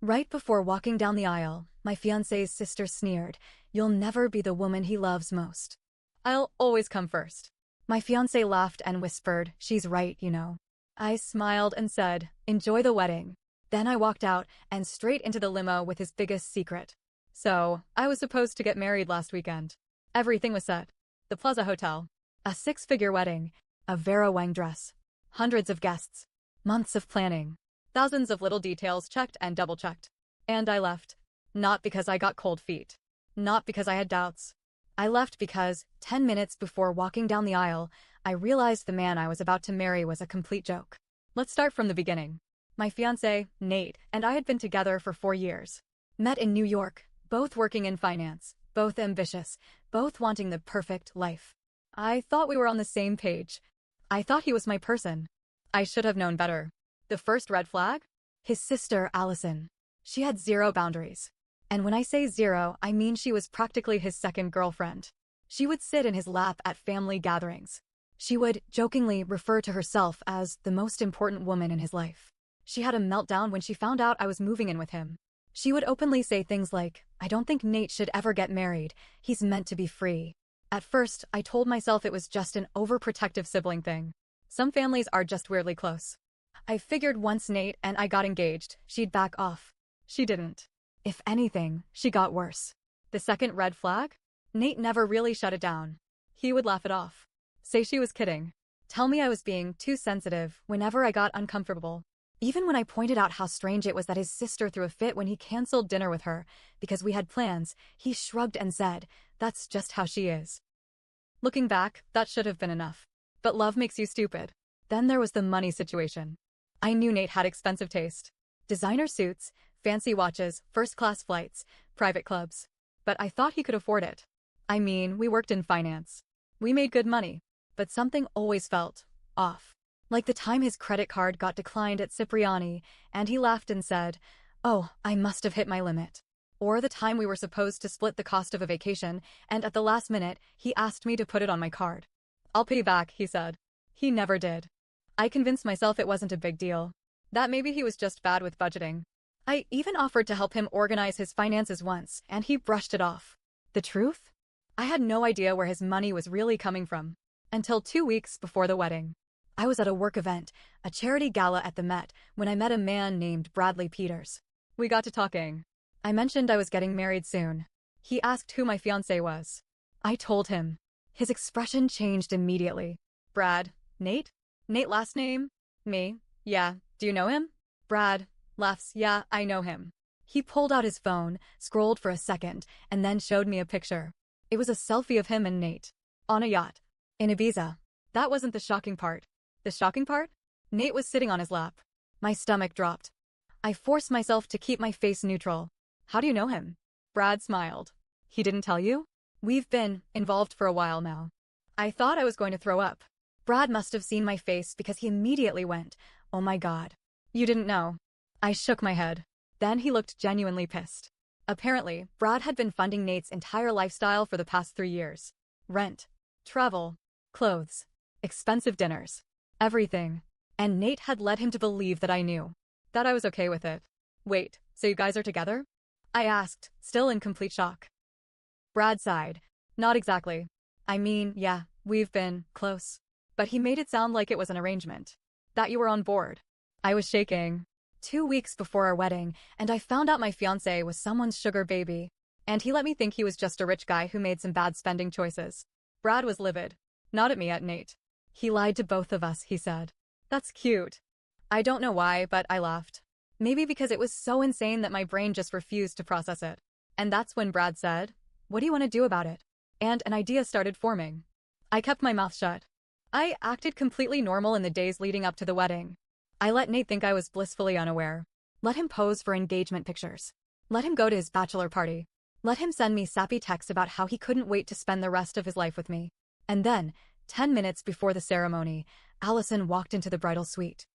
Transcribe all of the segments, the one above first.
Right before walking down the aisle, my fiancé's sister sneered, "You'll never be the woman he loves most." "I'll always come first." My fiancé laughed and whispered, "She's right, you know." I smiled and said, "Enjoy the wedding." Then I walked out and straight into the limo with his biggest secret. So, I was supposed to get married last weekend. Everything was set. The Plaza Hotel. A six-figure wedding. A Vera Wang dress. Hundreds of guests. Months of planning. Thousands of little details checked and double-checked. And I left. Not because I got cold feet. Not because I had doubts. I left because, 10 minutes before walking down the aisle, I realized the man I was about to marry was a complete joke. Let's start from the beginning. My fiancé, Nate, and I had been together for 4 years. Met in New York, both working in finance, both ambitious, both wanting the perfect life. I thought we were on the same page. I thought he was my person. I should have known better. The first red flag? His sister, Allison. She had zero boundaries. And when I say zero, I mean she was practically his second girlfriend. She would sit in his lap at family gatherings. She would jokingly refer to herself as the most important woman in his life. She had a meltdown when she found out I was moving in with him. She would openly say things like, "I don't think Nate should ever get married. He's meant to be free." At first, I told myself it was just an overprotective sibling thing. Some families are just weirdly close. I figured once Nate and I got engaged, she'd back off. She didn't. If anything, she got worse. The second red flag? Nate never really shut it down. He would laugh it off. Say she was kidding. Tell me I was being too sensitive whenever I got uncomfortable. Even when I pointed out how strange it was that his sister threw a fit when he canceled dinner with her because we had plans, he shrugged and said, "That's just how she is." Looking back, that should have been enough. But love makes you stupid. Then there was the money situation. I knew Nate had expensive taste. Designer suits, fancy watches, first-class flights, private clubs. But I thought he could afford it. I mean, we worked in finance. We made good money. But something always felt off. Like the time his credit card got declined at Cipriani, and he laughed and said, "Oh, I must have hit my limit." Or the time we were supposed to split the cost of a vacation, and at the last minute, he asked me to put it on my card. "I'll pay back," he said. He never did. I convinced myself it wasn't a big deal. That maybe he was just bad with budgeting. I even offered to help him organize his finances once, and he brushed it off. The truth? I had no idea where his money was really coming from. Until 2 weeks before the wedding. I was at a work event, a charity gala at the Met, when I met a man named Bradley Peters. We got to talking. I mentioned I was getting married soon. He asked who my fiancé was. I told him. His expression changed immediately. "Brad, Nate? Nate last name? Me? Yeah, do you know him?" Brad laughs, "Yeah, I know him." He pulled out his phone, scrolled for a second, and then showed me a picture. It was a selfie of him and Nate. On a yacht. In Ibiza. That wasn't the shocking part. The shocking part? Nate was sitting on his lap. My stomach dropped. I forced myself to keep my face neutral. "How do you know him?" Brad smiled. "He didn't tell you?" "We've been involved for a while now." I thought I was going to throw up. Brad must have seen my face because he immediately went, "Oh my God. You didn't know." I shook my head. Then he looked genuinely pissed. Apparently, Brad had been funding Nate's entire lifestyle for the past 3 years. Rent, travel, clothes, expensive dinners. Everything. And Nate had led him to believe that I knew. That I was okay with it. "Wait, so you guys are together?" I asked, still in complete shock. Brad sighed. "Not exactly. I mean, yeah, we've been close." But he made it sound like it was an arrangement. That you were on board. I was shaking. 2 weeks before our wedding, and I found out my fiancé was someone's sugar baby. And he let me think he was just a rich guy who made some bad spending choices. Brad was livid. Not at me, at Nate. "He lied to both of us," he said. "That's cute." I don't know why, but I laughed. Maybe because it was so insane that my brain just refused to process it. And that's when Brad said, "What do you want to do about it?" And an idea started forming. I kept my mouth shut. I acted completely normal in the days leading up to the wedding. I let Nate think I was blissfully unaware. Let him pose for engagement pictures. Let him go to his bachelor party. Let him send me sappy texts about how he couldn't wait to spend the rest of his life with me. And then, 10 minutes before the ceremony, Allison walked into the bridal suite.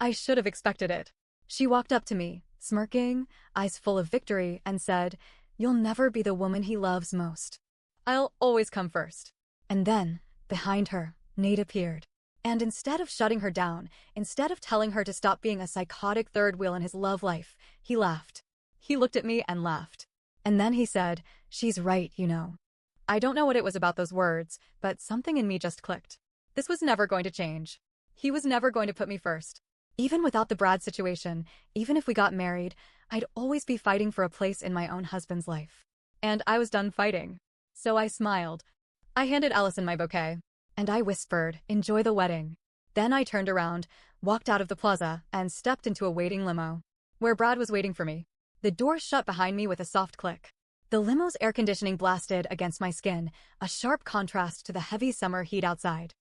I should have expected it. She walked up to me, smirking, eyes full of victory, and said, "You'll never be the woman he loves most. I'll always come first." And then, behind her, Nate appeared. And instead of shutting her down, instead of telling her to stop being a psychotic third wheel in his love life, he laughed. He looked at me and laughed. And then he said, "She's right, you know." I don't know what it was about those words, but something in me just clicked. This was never going to change. He was never going to put me first. Even without the Brad situation, even if we got married, I'd always be fighting for a place in my own husband's life. And I was done fighting. So I smiled. I handed Allison my bouquet. And I whispered, "Enjoy the wedding." Then I turned around, walked out of the plaza, and stepped into a waiting limo, where Brad was waiting for me. The door shut behind me with a soft click. The limo's air conditioning blasted against my skin, a sharp contrast to the heavy summer heat outside.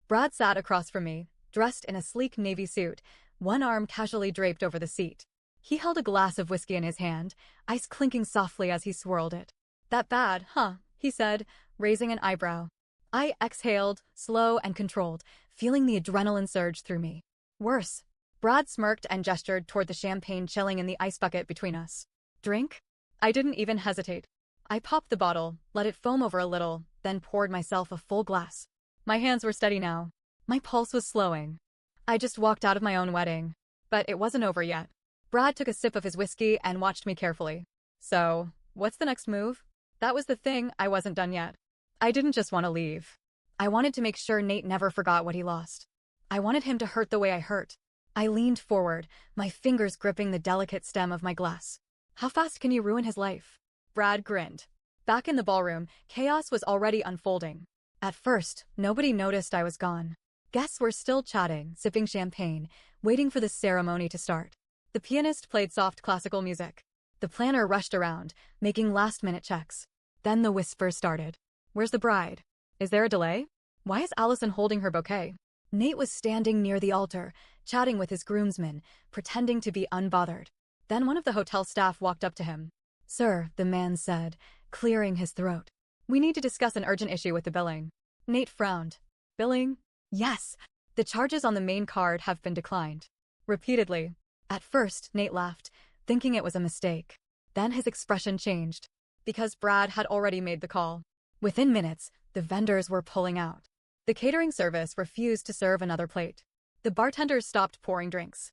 Brad sat across from me, dressed in a sleek navy suit, one arm casually draped over the seat. He held a glass of whiskey in his hand, ice clinking softly as he swirled it. "That bad, huh?" he said, raising an eyebrow. I exhaled, slow and controlled, feeling the adrenaline surge through me. "Worse." Brad smirked and gestured toward the champagne chilling in the ice bucket between us. "Drink?" I didn't even hesitate. I popped the bottle, let it foam over a little, then poured myself a full glass. My hands were steady now. My pulse was slowing. I just walked out of my own wedding. But it wasn't over yet. Brad took a sip of his whiskey and watched me carefully. "So, what's the next move?" That was the thing, I wasn't done yet. I didn't just want to leave. I wanted to make sure Nate never forgot what he lost. I wanted him to hurt the way I hurt. I leaned forward, my fingers gripping the delicate stem of my glass. "How fast can you ruin his life?" Brad grinned. Back in the ballroom, chaos was already unfolding. At first, nobody noticed I was gone. Guests were still chatting, sipping champagne, waiting for the ceremony to start. The pianist played soft classical music. The planner rushed around, making last-minute checks. Then the whispers started. "Where's the bride? Is there a delay? Why is Allison holding her bouquet?" Nate was standing near the altar, chatting with his groomsmen, pretending to be unbothered. Then one of the hotel staff walked up to him. "Sir," the man said, clearing his throat. "We need to discuss an urgent issue with the billing." Nate frowned. "Billing?" "Yes. The charges on the main card have been declined." Repeatedly. At first, Nate laughed, thinking it was a mistake. Then his expression changed. Because Brad had already made the call. Within minutes, the vendors were pulling out. The catering service refused to serve another plate. The bartenders stopped pouring drinks.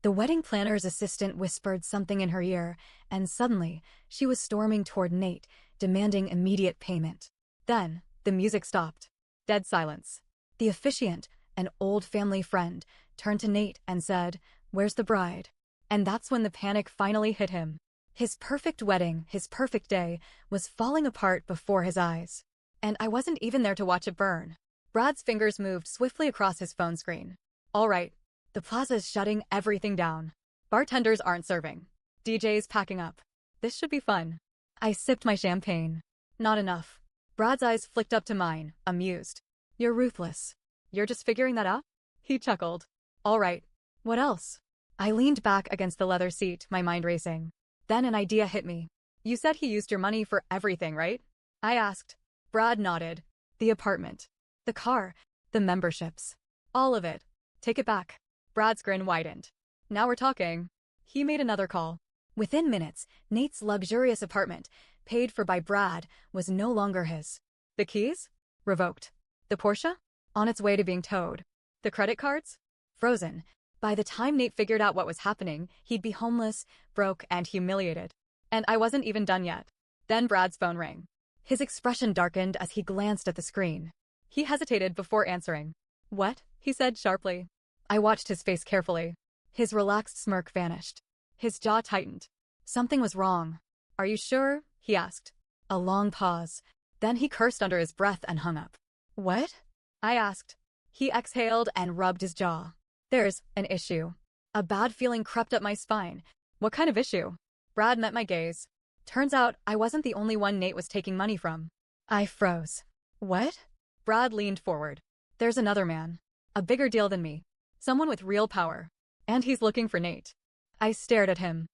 The wedding planner's assistant whispered something in her ear, and suddenly, she was storming toward Nate, demanding immediate payment. Then, the music stopped. Dead silence. The officiant, an old family friend, turned to Nate and said, "Where's the bride?" And that's when the panic finally hit him. His perfect wedding, his perfect day, was falling apart before his eyes. And I wasn't even there to watch it burn. Brad's fingers moved swiftly across his phone screen. "All right. The plaza's shutting everything down. Bartenders aren't serving. DJ's packing up. This should be fun." I sipped my champagne. "Not enough." Brad's eyes flicked up to mine, amused. "You're ruthless. You're just figuring that out?" He chuckled. "All right. What else?" I leaned back against the leather seat, my mind racing. Then an idea hit me. "You said he used your money for everything, right?" I asked. Brad nodded. "The apartment. The car. The memberships. All of it. Take it back." Brad's grin widened. "Now we're talking." He made another call. Within minutes, Nate's luxurious apartment, paid for by Brad, was no longer his. The keys? Revoked. The Porsche? On its way to being towed. The credit cards? Frozen. By the time Nate figured out what was happening, he'd be homeless, broke, and humiliated. And I wasn't even done yet. Then Brad's phone rang. His expression darkened as he glanced at the screen. He hesitated before answering. "What?" he said sharply. I watched his face carefully. His relaxed smirk vanished. His jaw tightened. Something was wrong. "Are you sure?" he asked. A long pause. Then he cursed under his breath and hung up. "What?" I asked. He exhaled and rubbed his jaw. "There's an issue." A bad feeling crept up my spine. "What kind of issue?" Brad met my gaze. Turns out I wasn't the only one Nate was taking money from. I froze. "What?" Brad leaned forward. "There's another man. A bigger deal than me. Someone with real power. And he's looking for Nate." I stared at him.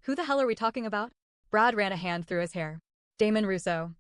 "Who the hell are we talking about?" Brad ran a hand through his hair. "Damon Russo."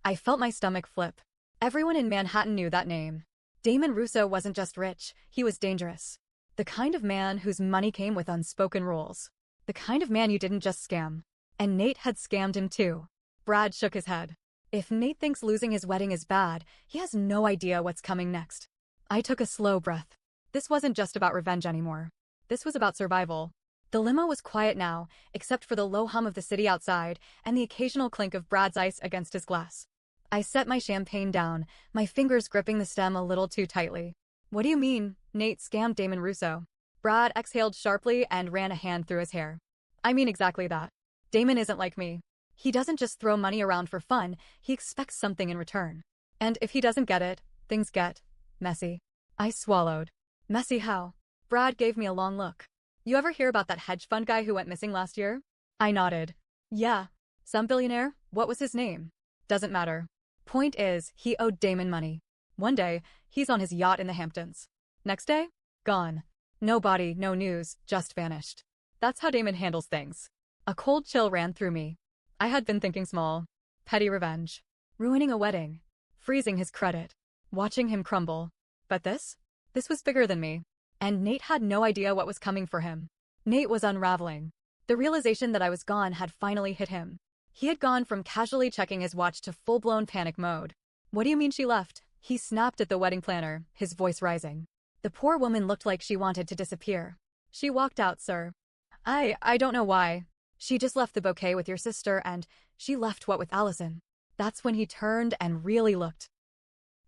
I felt my stomach flip. Everyone in Manhattan knew that name. Damon Russo wasn't just rich, he was dangerous. The kind of man whose money came with unspoken rules. The kind of man you didn't just scam. And Nate had scammed him too. Brad shook his head. If Nate thinks losing his wedding is bad, he has no idea what's coming next. I took a slow breath. This wasn't just about revenge anymore. This was about survival. The limo was quiet now, except for the low hum of the city outside and the occasional clink of Brad's ice against his glass. I set my champagne down, my fingers gripping the stem a little too tightly. What do you mean? Nate scammed Damon Russo. Brad exhaled sharply and ran a hand through his hair. I mean exactly that. Damon isn't like me. He doesn't just throw money around for fun, he expects something in return. And if he doesn't get it, things get messy. I swallowed. Messy how? Brad gave me a long look. You ever hear about that hedge fund guy who went missing last year? I nodded. Yeah. Some billionaire? What was his name? Doesn't matter. Point is, he owed Damon money. One day, he's on his yacht in the Hamptons. Next day? Gone. No body, no news, just vanished. That's how Damon handles things. A cold chill ran through me. I had been thinking small. Petty revenge. Ruining a wedding. Freezing his credit. Watching him crumble. But this? This was bigger than me. And Nate had no idea what was coming for him. Nate was unraveling. The realization that I was gone had finally hit him. He had gone from casually checking his watch to full-blown panic mode. What do you mean she left? He snapped at the wedding planner, his voice rising. The poor woman looked like she wanted to disappear. She walked out, sir. I don't know why. She just left the bouquet with your sister and she left what with Allison. That's when he turned and really looked.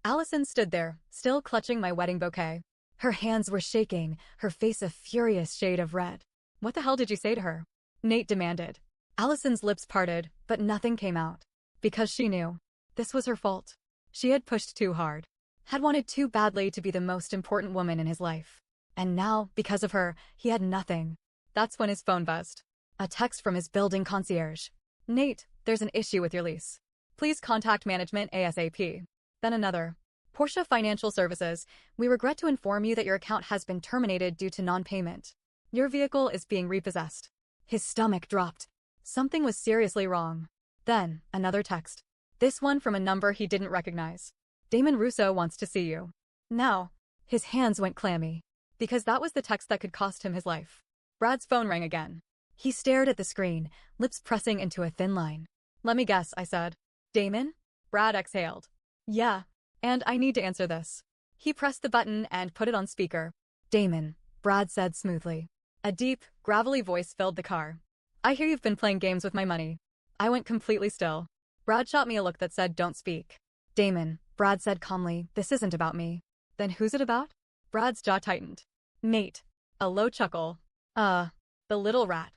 Allison stood there, still clutching my wedding bouquet. Her hands were shaking, her face a furious shade of red. What the hell did you say to her? Nate demanded. Allison's lips parted, but nothing came out. Because she knew. This was her fault. She had pushed too hard. Had wanted too badly to be the most important woman in his life. And now, because of her, he had nothing. That's when his phone buzzed. A text from his building concierge. Nate, there's an issue with your lease. Please contact management ASAP. Then another. Portia Financial Services, we regret to inform you that your account has been terminated due to non-payment. Your vehicle is being repossessed. His stomach dropped. Something was seriously wrong. Then, another text. This one from a number he didn't recognize. Damon Russo wants to see you. Now. His hands went clammy. Because that was the text that could cost him his life. Brad's phone rang again. He stared at the screen, lips pressing into a thin line. Let me guess, I said. Damon? Brad exhaled. Yeah. And I need to answer this. He pressed the button and put it on speaker. Damon, Brad said smoothly. A deep, gravelly voice filled the car. I hear you've been playing games with my money. I went completely still. Brad shot me a look that said don't speak. Damon, Brad said calmly, this isn't about me. Then who's it about? Brad's jaw tightened. Nate. A low chuckle. The little rat.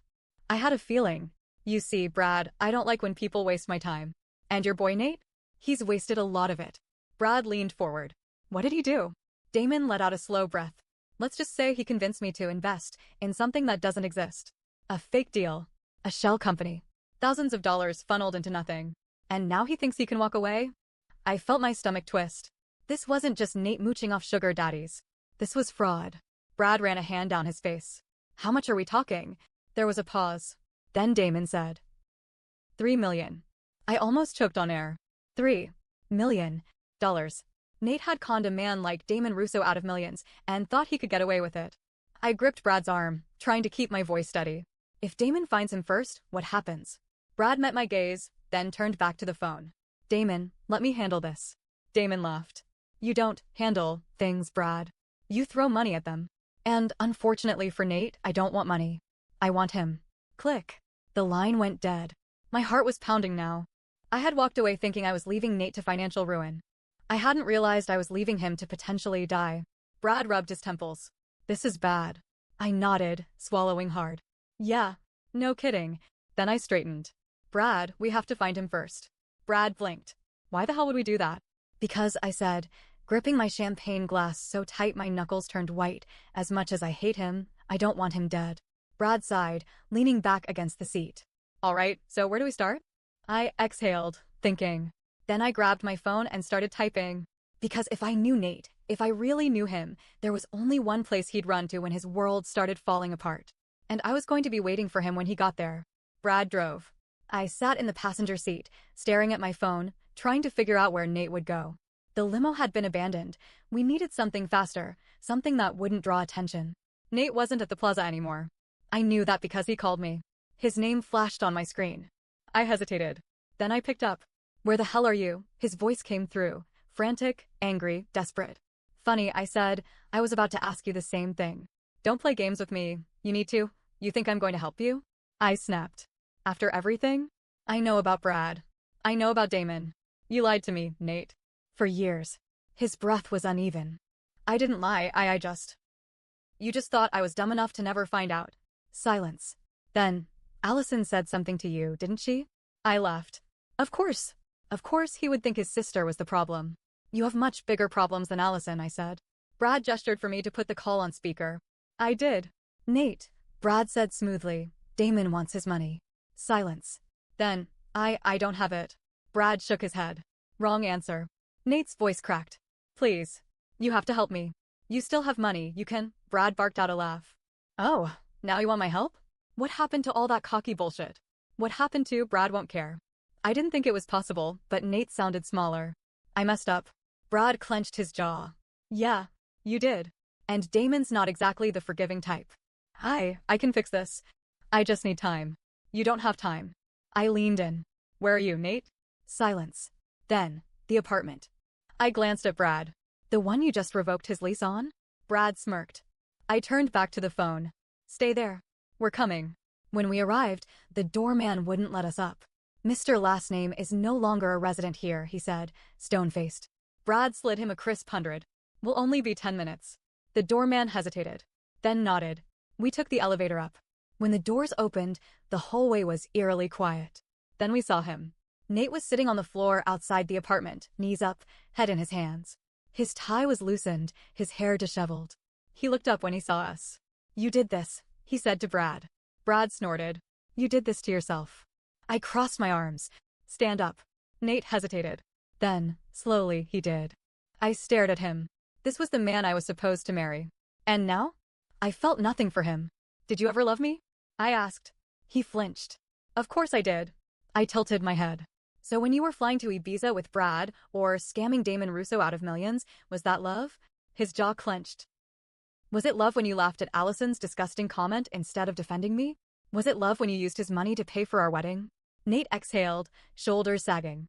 I had a feeling. You see, Brad, I don't like when people waste my time. And your boy Nate? He's wasted a lot of it. Brad leaned forward. What did he do? Damon let out a slow breath. Let's just say he convinced me to invest in something that doesn't exist. A fake deal. A shell company. Thousands of dollars funneled into nothing. And now he thinks he can walk away? I felt my stomach twist. This wasn't just Nate mooching off sugar daddies. This was fraud. Brad ran a hand down his face. How much are we talking? There was a pause. Then Damon said. 3 million. I almost choked on air. $3 million. Nate had conned a man like Damon Russo out of millions and thought he could get away with it. I gripped Brad's arm, trying to keep my voice steady. If Damon finds him first, what happens? Brad met my gaze, then turned back to the phone. Damon, let me handle this. Damon laughed. You don't handle things, Brad. You throw money at them. And unfortunately for Nate, I don't want money. I want him. Click. The line went dead. My heart was pounding now. I had walked away thinking I was leaving Nate to financial ruin. I hadn't realized I was leaving him to potentially die. Brad rubbed his temples. This is bad. I nodded, swallowing hard. Yeah, no kidding. Then I straightened. Brad, we have to find him first. Brad blinked. Why the hell would we do that? Because, I said, gripping my champagne glass so tight my knuckles turned white. As much as I hate him, I don't want him dead. Brad sighed, leaning back against the seat. All right, so where do we start? I exhaled, thinking. Then I grabbed my phone and started typing. Because if I knew Nate, if I really knew him, there was only one place he'd run to when his world started falling apart. And I was going to be waiting for him when he got there. Brad drove. I sat in the passenger seat, staring at my phone, trying to figure out where Nate would go. The limo had been abandoned. We needed something faster, something that wouldn't draw attention. Nate wasn't at the plaza anymore. I knew that because he called me. His name flashed on my screen. I hesitated. Then I picked up. Where the hell are you? His voice came through, frantic, angry, desperate. Funny, I said, I was about to ask you the same thing. Don't play games with me. You need to. You think I'm going to help you? I snapped. After everything? I know about Brad. I know about Damon. You lied to me, Nate. For years. His breath was uneven. I didn't lie, I just. You just thought I was dumb enough to never find out. Silence. Then, Allison said something to you, didn't she? I laughed. Of course. Of course he would think his sister was the problem. You have much bigger problems than Allison, I said. Brad gestured for me to put the call on speaker. I did. Nate, Brad said smoothly. Damon wants his money. Silence. Then, I don't have it. Brad shook his head. Wrong answer. Nate's voice cracked. Please. You have to help me. You still have money, you can. Brad barked out a laugh. Oh, now you want my help? What happened to all that cocky bullshit? What happened to Brad won't care. I didn't think it was possible, but Nate sounded smaller. I messed up. Brad clenched his jaw. Yeah, you did. And Damon's not exactly the forgiving type. Hi, I can fix this. I just need time. You don't have time. I leaned in. Where are you, Nate? Silence. Then, the apartment. I glanced at Brad. The one you just revoked his lease on? Brad smirked. I turned back to the phone. Stay there. We're coming. When we arrived, the doorman wouldn't let us up. Mr. Last Name is no longer a resident here, he said, stone-faced. Brad slid him a crisp 100. We'll only be 10 minutes. The doorman hesitated, then nodded. We took the elevator up. When the doors opened, the hallway was eerily quiet. Then we saw him. Nate was sitting on the floor outside the apartment, knees up, head in his hands. His tie was loosened, his hair disheveled. He looked up when he saw us. You did this, he said to Brad. Brad snorted. You did this to yourself. I crossed my arms. Stand up. Nate hesitated. Then, slowly, he did. I stared at him. This was the man I was supposed to marry. And now? I felt nothing for him. Did you ever love me? I asked. He flinched. Of course I did. I tilted my head. So when you were flying to Ibiza with Brad, or scamming Damon Russo out of millions, was that love? His jaw clenched. Was it love when you laughed at Allison's disgusting comment instead of defending me? Was it love when you used his money to pay for our wedding? Nate exhaled, shoulders sagging.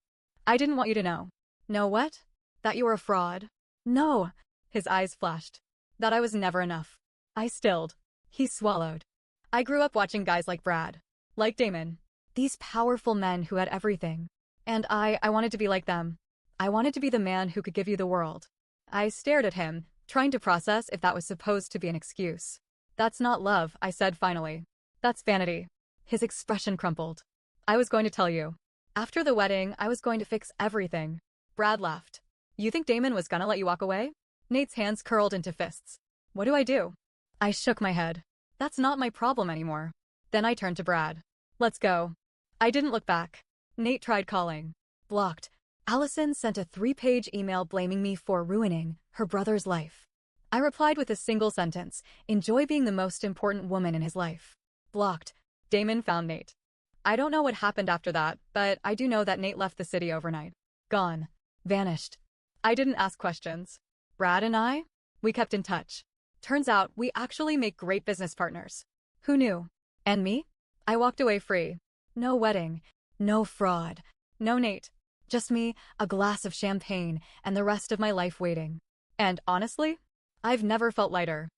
I didn't want you to know. Know what? That you were a fraud. No. His eyes flashed. That I was never enough. I stilled. He swallowed. I grew up watching guys like Brad. Like Damon. These powerful men who had everything. And I wanted to be like them. I wanted to be the man who could give you the world. I stared at him, trying to process if that was supposed to be an excuse. That's not love, I said finally. That's vanity. His expression crumpled. I was going to tell you. After the wedding, I was going to fix everything. Brad laughed. You think Damon was gonna let you walk away? Nate's hands curled into fists. What do I do? I shook my head. That's not my problem anymore. Then I turned to Brad. Let's go. I didn't look back. Nate tried calling. Blocked. Allison sent a 3-page email blaming me for ruining her brother's life. I replied with a single sentence, enjoy being the most important woman in his life. Blocked. Damon found Nate. I don't know what happened after that, but I do know that Nate left the city overnight. Gone. Vanished. I didn't ask questions. Brad and I? We kept in touch. Turns out we actually make great business partners. Who knew? And me? I walked away free. No wedding. No fraud. No Nate. Just me, a glass of champagne, and the rest of my life waiting. And honestly, I've never felt lighter.